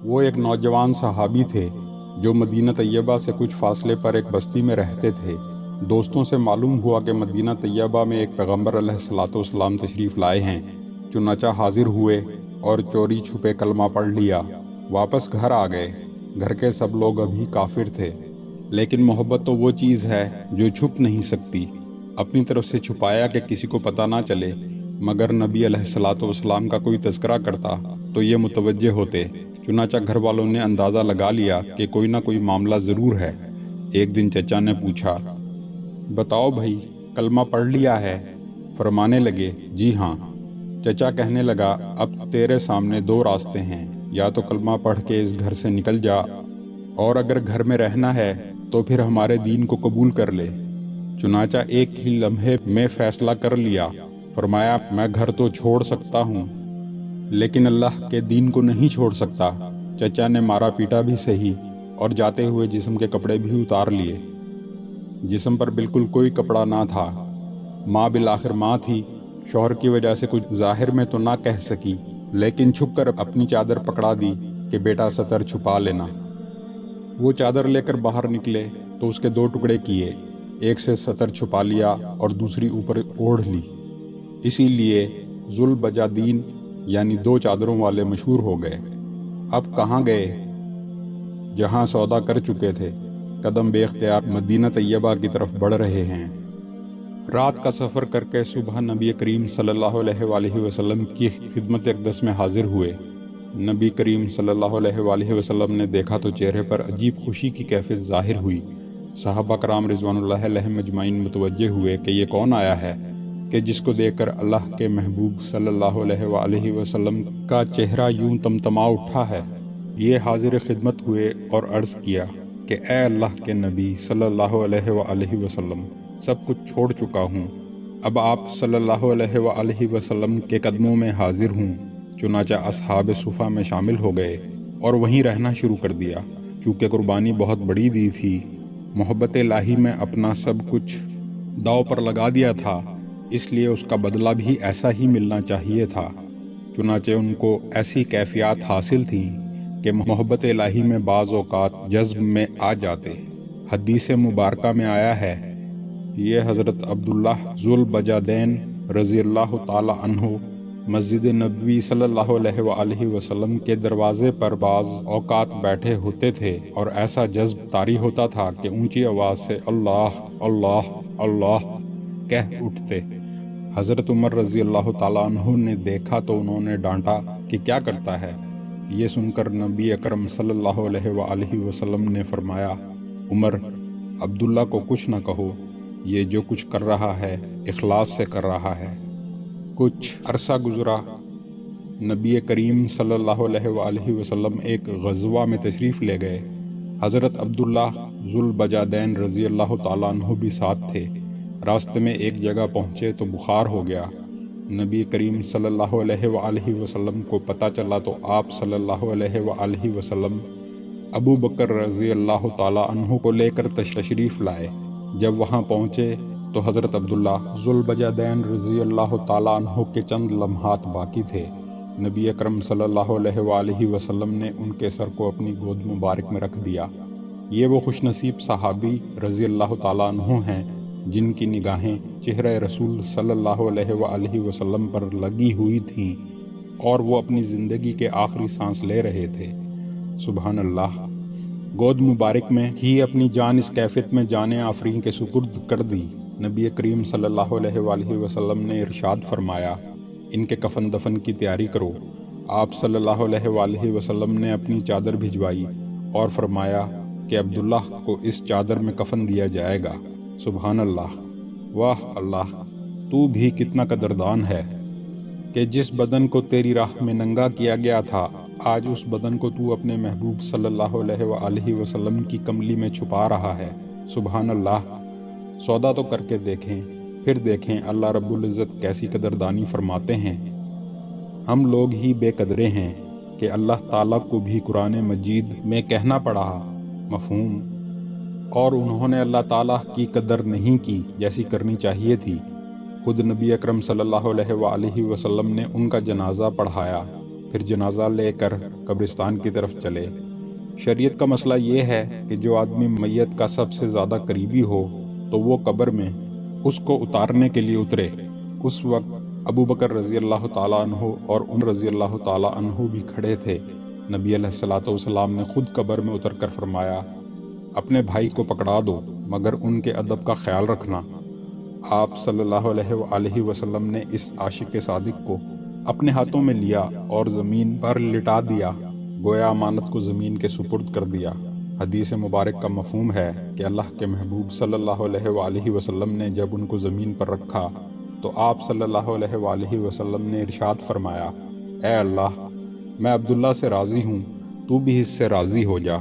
وہ ایک نوجوان صحابی تھے جو مدینہ طیبہ سے کچھ فاصلے پر ایک بستی میں رہتے تھے۔ دوستوں سے معلوم ہوا کہ مدینہ طیبہ میں ایک پیغمبر علیہ الصلاۃ والسلام تشریف لائے ہیں۔ چنانچہ حاضر ہوئے اور چوری چھپے کلمہ پڑھ لیا۔ واپس گھر آ گئے۔ گھر کے سب لوگ ابھی کافر تھے، لیکن محبت تو وہ چیز ہے جو چھپ نہیں سکتی۔ اپنی طرف سے چھپایا کہ کسی کو پتہ نہ چلے، مگر نبی علیہ الصلاۃ والسلام کا کوئی تذکرہ کرتا تو یہ متوجہ ہوتے۔ چنانچہ گھر والوں نے اندازہ لگا لیا کہ کوئی نہ کوئی معاملہ ضرور ہے۔ ایک دن چچا نے پوچھا، بتاؤ بھائی، کلمہ پڑھ لیا ہے؟ فرمانے لگے، جی ہاں۔ چچا کہنے لگا، اب تیرے سامنے دو راستے ہیں، یا تو کلمہ پڑھ کے اس گھر سے نکل جا، اور اگر گھر میں رہنا ہے تو پھر ہمارے دین کو قبول کر لے۔ چنانچہ ایک ہی لمحے میں فیصلہ کر لیا۔ فرمایا، میں گھر تو چھوڑ سکتا ہوں، لیکن اللہ کے دین کو نہیں چھوڑ سکتا۔ چچا نے مارا پیٹا بھی صحیح، اور جاتے ہوئے جسم کے کپڑے بھی اتار لیے۔ جسم پر بالکل کوئی کپڑا نہ تھا۔ ماں بالآخر ماں تھی، شوہر کی وجہ سے کچھ ظاہر میں تو نہ کہہ سکی، لیکن چھپ کر اپنی چادر پکڑا دی کہ بیٹا سطر چھپا لینا۔ وہ چادر لے کر باہر نکلے تو اس کے دو ٹکڑے کیے، ایک سے سطر چھپا لیا اور دوسری اوپر اوڑھ لی۔ اسی لیے ذوالبجادین یعنی دو چادروں والے مشہور ہو گئے۔ اب کہاں گئے؟ جہاں سودا کر چکے تھے۔ قدم بے اختیار مدینہ طیبہ کی طرف بڑھ رہے ہیں۔ رات کا سفر کر کے صبح نبی کریم صلی اللہ علیہ وآلہ وسلم کی خدمت اقدس میں حاضر ہوئے۔ نبی کریم صلی اللہ علیہ وآلہ وسلم نے دیکھا تو چہرے پر عجیب خوشی کی کیفیت ظاہر ہوئی۔ صحابہ کرام رضوان اللہ علیہم اجمعین متوجہ ہوئے کہ یہ کون آیا ہے کہ جس کو دیکھ کر اللہ کے محبوب صلی اللہ علیہ وآلہ وسلم کا چہرہ یوں تمتما اٹھا ہے۔ یہ حاضر خدمت ہوئے اور عرض کیا کہ اے اللہ کے نبی صلی اللہ علیہ وآلہ وسلم، سب کچھ چھوڑ چکا ہوں، اب آپ صلی اللہ علیہ وآلہ وسلم کے قدموں میں حاضر ہوں۔ چنانچہ اصحاب صفہ میں شامل ہو گئے اور وہیں رہنا شروع کر دیا۔ چونکہ قربانی بہت بڑی دی تھی، محبت الہی میں اپنا سب کچھ داؤ پر لگا دیا تھا، اس لیے اس کا بدلہ بھی ایسا ہی ملنا چاہیے تھا۔ چنانچہ ان کو ایسی کیفیات حاصل تھیں کہ محبت الہی میں بعض اوقات جذب میں آ جاتے۔ حدیث مبارکہ میں آیا ہے، یہ حضرت عبداللہ ذوالبجادین رضی اللہ تعالی عنہ مسجد نبوی صلی اللہ علیہ وآلہ وسلم کے دروازے پر بعض اوقات بیٹھے ہوتے تھے اور ایسا جذب طاری ہوتا تھا کہ اونچی آواز سے اللہ اللہ اللہ کہہ اٹھتے۔ حضرت عمر رضی اللہ تعالیٰ عنہ نے دیکھا تو انہوں نے ڈانٹا کہ کیا کرتا ہے۔ یہ سن کر نبی اکرم صلی اللہ علیہ وآلہ وسلم نے فرمایا، عمر، عبداللہ کو کچھ نہ کہو، یہ جو کچھ کر رہا ہے اخلاص سے کر رہا ہے۔ کچھ عرصہ گزرا، نبی کریم صلی اللہ علیہ وآلہ وسلم ایک غزوہ میں تشریف لے گئے۔ حضرت عبداللہ ذوالبجادین رضی اللہ تعالیٰ عنہ بھی ساتھ تھے۔ راستے میں ایک جگہ پہنچے تو بخار ہو گیا۔ نبی کریم صلی اللہ علیہ وآلہ وسلم کو پتہ چلا تو آپ صلی اللہ علیہ وآلہ وسلم ابو بکر رضی اللہ تعالیٰ عنہ کو لے کر تشریف لائے۔ جب وہاں پہنچے تو حضرت عبداللہ ذوالبجادین رضی اللہ تعالیٰ عنہ کے چند لمحات باقی تھے۔ نبی اکرم صلی اللہ علیہ وآلہ وسلم نے ان کے سر کو اپنی گود مبارک میں رکھ دیا۔ یہ وہ خوش نصیب صحابی رضی اللہ تعالیٰ عنہ ہیں جن کی نگاہیں چہرہ رسول صلی اللہ علیہ وآلہ وسلم پر لگی ہوئی تھیں اور وہ اپنی زندگی کے آخری سانس لے رہے تھے۔ سبحان اللہ۔ گود مبارک میں ہی اپنی جان اس کیفیت میں جان آفرین کے سپرد کر دی۔ نبی کریم صلی اللہ علیہ وآلہ وسلم نے ارشاد فرمایا، ان کے کفن دفن کی تیاری کرو۔ آپ صلی اللہ علیہ وآلہ وسلم نے اپنی چادر بھجوائی اور فرمایا کہ عبداللہ کو اس چادر میں کفن دیا جائے گا۔ سبحان اللہ۔ واہ اللہ، تو بھی کتنا قدردان ہے کہ جس بدن کو تیری راہ میں ننگا کیا گیا تھا، آج اس بدن کو تو اپنے محبوب صلی اللہ علیہ وآلہ وسلم کی کملی میں چھپا رہا ہے۔ سبحان اللہ۔ سودا تو کر کے دیکھیں، پھر دیکھیں اللہ رب العزت کیسی قدردانی فرماتے ہیں۔ ہم لوگ ہی بے قدرے ہیں کہ اللہ تعالیٰ کو بھی قرآن مجید میں کہنا پڑا مفہوم، اور انہوں نے اللہ تعالیٰ کی قدر نہیں کی جیسی کرنی چاہیے تھی۔ خود نبی اکرم صلی اللہ علیہ وآلہ وسلم نے ان کا جنازہ پڑھایا، پھر جنازہ لے کر قبرستان کی طرف چلے۔ شریعت کا مسئلہ یہ ہے کہ جو آدمی میت کا سب سے زیادہ قریبی ہو تو وہ قبر میں اس کو اتارنے کے لیے اترے۔ اس وقت ابو بکر رضی اللہ تعالیٰ عنہ اور عمر رضی اللہ تعالیٰ عنہ بھی کھڑے تھے۔ نبی علیہ الصلوۃ والسلام نے خود قبر میں اتر کر فرمایا، اپنے بھائی کو پکڑا دو مگر ان کے ادب کا خیال رکھنا۔ آپ صلی اللہ علیہ وآلہ وسلم نے اس عاشق صادق کو اپنے ہاتھوں میں لیا اور زمین پر لٹا دیا، گویا امانت کو زمین کے سپرد کر دیا۔ حدیث مبارک کا مفہوم ہے کہ اللہ کے محبوب صلی اللہ علیہ وآلہ وسلم نے جب ان کو زمین پر رکھا تو آپ صلی اللہ علیہ وآلہ وسلم نے ارشاد فرمایا، اے اللہ، میں عبداللہ سے راضی ہوں، تو بھی اس سے راضی ہو جا۔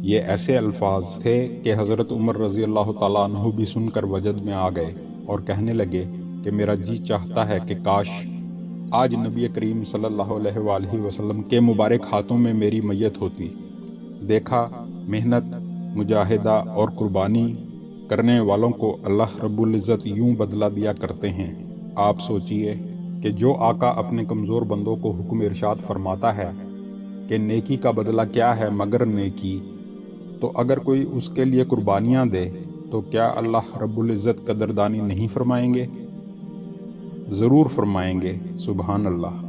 یہ ایسے الفاظ تھے کہ حضرت عمر رضی اللہ تعالیٰ عنہ بھی سن کر وجد میں آ گئے اور کہنے لگے کہ میرا جی چاہتا ہے کہ کاش آج نبی کریم صلی اللہ علیہ وآلہ وسلم کے مبارک ہاتھوں میں میری میت ہوتی۔ دیکھا، محنت، مجاہدہ اور قربانی کرنے والوں کو اللہ رب العزت یوں بدلہ دیا کرتے ہیں۔ آپ سوچئے کہ جو آقا اپنے کمزور بندوں کو حکم ارشاد فرماتا ہے کہ نیکی کا بدلہ کیا ہے مگر نیکی، تو اگر کوئی اس کے لیے قربانیاں دے تو کیا اللہ رب العزت قدردانی نہیں فرمائیں گے؟ ضرور فرمائیں گے۔ سبحان اللہ۔